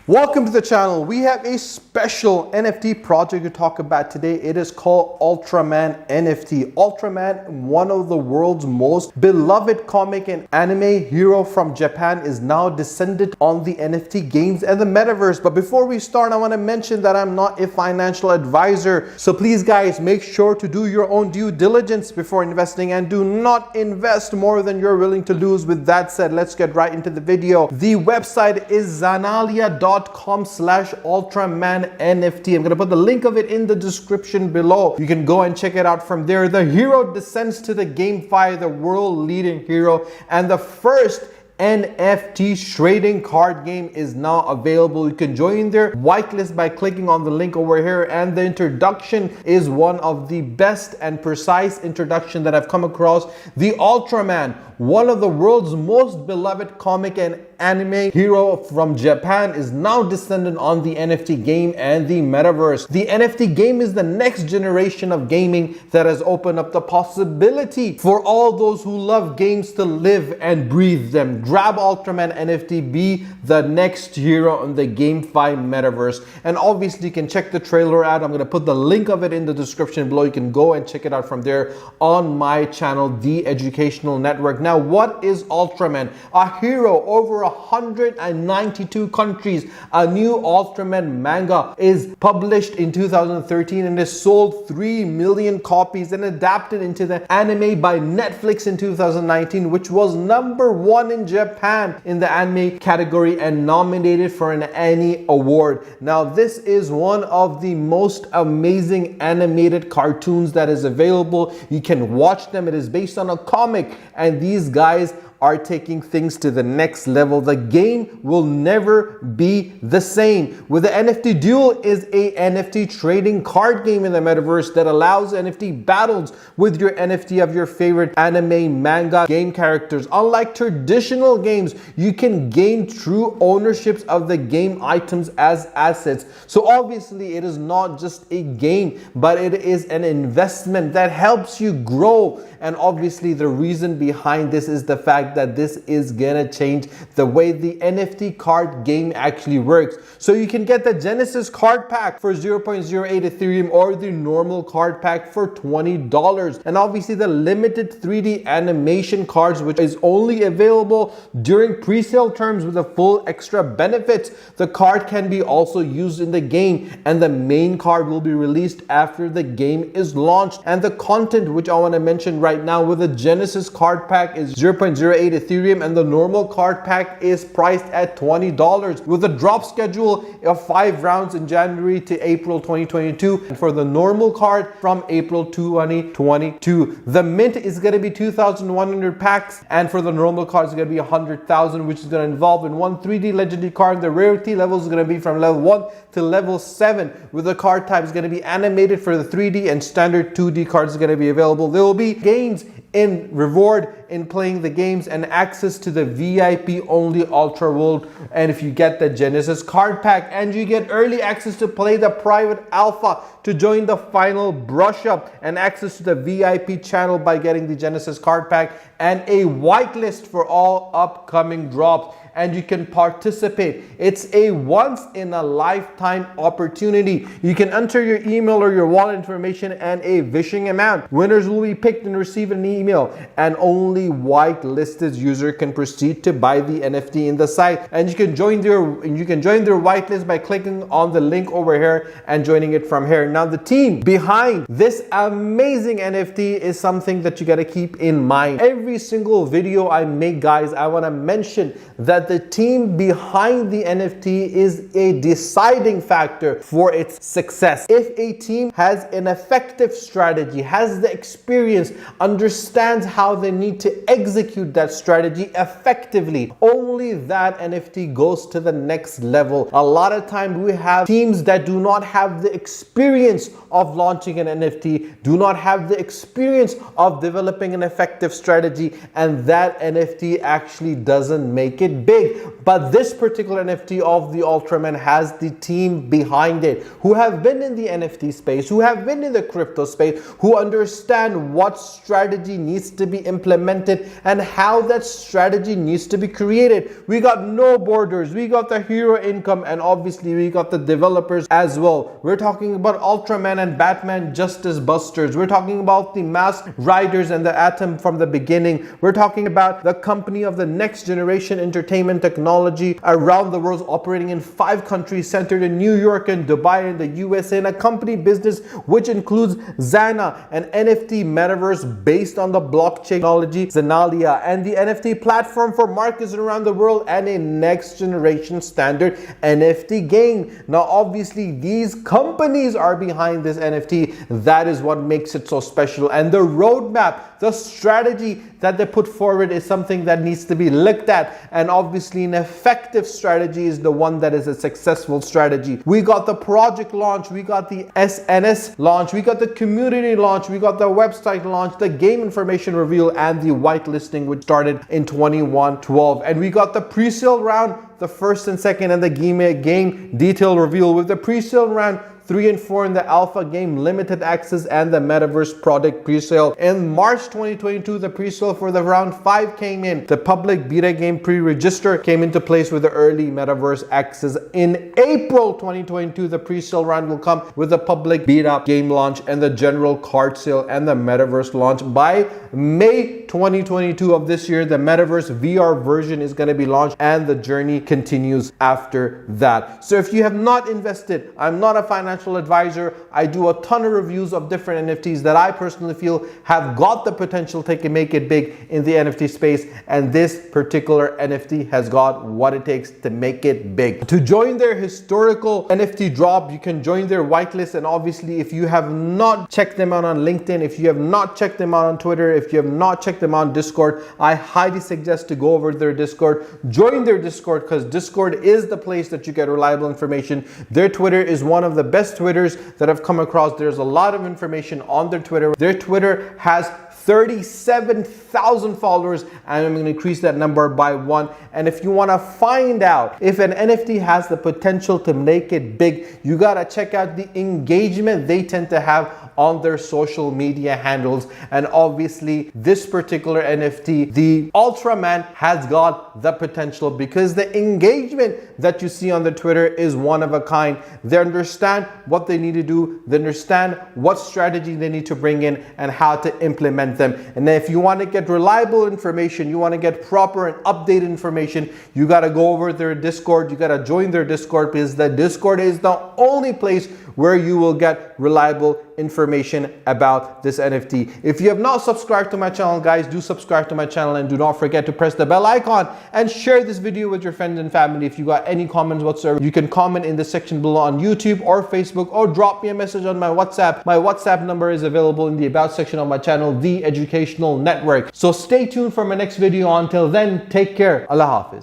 Welcome to the channel. We have a special NFT project to talk about today. It is called ULTRAMAN NFT. ULTRAMAN, one of the world's most beloved comic and anime hero from Japan, is now descended on the NFT games and the metaverse. But before we start, I want to mention that I'm not a financial advisor. So please guys, make sure to do your own due diligence before investing and do not invest more than you're willing to lose. With that said, let's get right into the video. The website is zanalia.com/ULTRAMAN NFT. I'm going to put the link of it in the description below. You can go and check it out from there. The hero descends to the GameFi, the world leading hero, and the first NFT trading card game is now available. You can join their whitelist by clicking on the link over here, and the introduction is one of the best and precise introduction that I've come across. The ULTRAMAN, one of the world's most beloved comic and anime hero from Japan, is now descendant on the NFT game and the metaverse. The NFT game is the next generation of gaming that has opened up the possibility for all those who love games to live and breathe them. Grab ULTRAMAN NFT, be the next hero in the GameFi Metaverse. And obviously you can check the trailer out. I'm going to put the link of it in the description below. You can go and check it out from there on my channel, The Educational Network. Now, what is ULTRAMAN? A hero over 192 countries. A new ULTRAMAN manga is published in 2013 and has sold 3 million copies and adapted into the anime by Netflix in 2019, which was #1 in Japan in the anime category and nominated for an Annie Award. Now, this is one of the most amazing animated cartoons that is available. You can watch them. It is based on a comic, and these guys are taking things to the next level. The game will never be the same. With the NFT Duel is a NFT trading card game in the metaverse that allows NFT battles with your NFT of your favorite anime, manga, game characters. Unlike traditional games, you can gain true ownerships of the game items as assets. So obviously it is not just a game, but it is an investment that helps you grow. And obviously the reason behind this is the fact that this is gonna change the way the NFT card game actually works. So you can get the Genesis card pack for 0.08 Ethereum or the normal card pack for $20. And obviously the limited 3D animation cards, which is only available during pre-sale terms with the full extra benefits. The card can be also used in the game, and the main card will be released after the game is launched. And the content, which I want to mention right now, with the Genesis card pack is 0.08 Ethereum, and the normal card pack is priced at $20 with a drop schedule of 5 rounds in January to April 2022, and for the normal card from April 2022. The mint is going to be 2,100 packs, and for the normal card is going to be 100,000, which is going to involve in one 3D legendary card. The rarity level is going to be from level 1 to level 7, with the card type is going to be animated for the 3D, and standard 2D cards is going to be available. There will be gains in reward in playing the games and access to the VIP only Ultra World. And if you get the Genesis card pack, and you get early access to play the private alpha, to join the final brush up, and access to the VIP channel by getting the Genesis card pack, and a whitelist for all upcoming drops. And you can participate. It's a once in a lifetime opportunity. You can enter your email or your wallet information and a wishing amount. Winners will be picked and receive an email, and only whitelisted user can proceed to buy the NFT in the site. And you can join their whitelist by clicking on the link over here and joining it from here. Now, the team behind this amazing NFT is something that you got to keep in mind. Every single video I make, guys, I want to mention that the team behind the NFT is a deciding factor for its success. If a team has an effective strategy, has the experience, understands how they need to execute that strategy effectively, only that NFT goes to the next level. A lot of times we have teams that do not have the experience of launching an NFT, do not have the experience of developing an effective strategy, and that NFT actually doesn't make it big. But this particular NFT of the ULTRAMAN has the team behind it, who have been in the NFT space, who have been in the crypto space, who understand what strategy needs to be implemented and how that strategy needs to be created. We got no borders, we got the hero income, and obviously we got the developers as well. We're talking about Ultraman and Batman Justice Busters. We're talking about the Masked Riders and the Atom from the beginning. We're talking about the company of the next generation entertainment technology around the world, operating in 5 countries centered in New York and Dubai in the USA, and a company business which includes Zana, an NFT metaverse based on the blockchain technology Zenalia, and the NFT platform for markets around the world, and a next generation standard NFT game. Now obviously these companies are behind this NFT. That is what makes it so special, and the roadmap, the strategy that they put forward is something that needs to be looked at, and obviously an effective strategy is the one that is a successful strategy. We got the project launch, we got the SNS launch, we got the community launch, we got the website launch, the game information reveal, and the whitelisting, which started in 21/12, and we got the pre-sale round, the first and second, and the game detail reveal, with the pre-sale round 3 and 4 in the alpha game limited access and the metaverse product pre-sale. In March 2022, the pre-sale for the round 5 came in. The public beta game pre-register came into place with the early metaverse access. In April 2022, the pre-sale round will come with the public beta game launch and the general card sale and the metaverse launch. By May 2022 of this year, the metaverse VR version is going to be launched, and the journey continues after that. So if you have not invested, I'm not a financial advisor. I do a ton of reviews of different NFTs that I personally feel have got the potential to make it big in the NFT space, and this particular NFT has got what it takes to make it big. To join their historical NFT drop, you can join their whitelist, and obviously if you have not checked them out on LinkedIn, if you have not checked them out on Twitter, if you have not checked them out on Discord, I highly suggest to go over their Discord, join their Discord, because Discord is the place that you get reliable information. Their Twitter is one of the best Twitters that I've come across. There's a lot of information on their Twitter. Their Twitter has 37,000 followers, and I'm going to increase that number by 1. And if you want to find out if an NFT has the potential to make it big, you got to check out the engagement they tend to have on their social media handles. And obviously this particular NFT, the Ultraman, has got the potential because the engagement that you see on the Twitter is one of a kind. They understand what they need to do, they understand what strategy they need to bring in and how to implement them. And then if you want to get reliable information, you want to get proper and updated information, you got to go over their Discord, you got to join their Discord, because the Discord is the only place where you will get reliable information about this NFT. If you have not subscribed to my channel, guys, do subscribe to my channel, and do not forget to press the bell icon and share this video with your friends and family. If you got any comments whatsoever, you can comment in the section below on YouTube or Facebook, or drop me a message on my WhatsApp. My WhatsApp number is available in the about section of my channel, The Educational Network. So stay tuned for my next video. Until then, take care. Allah Hafiz.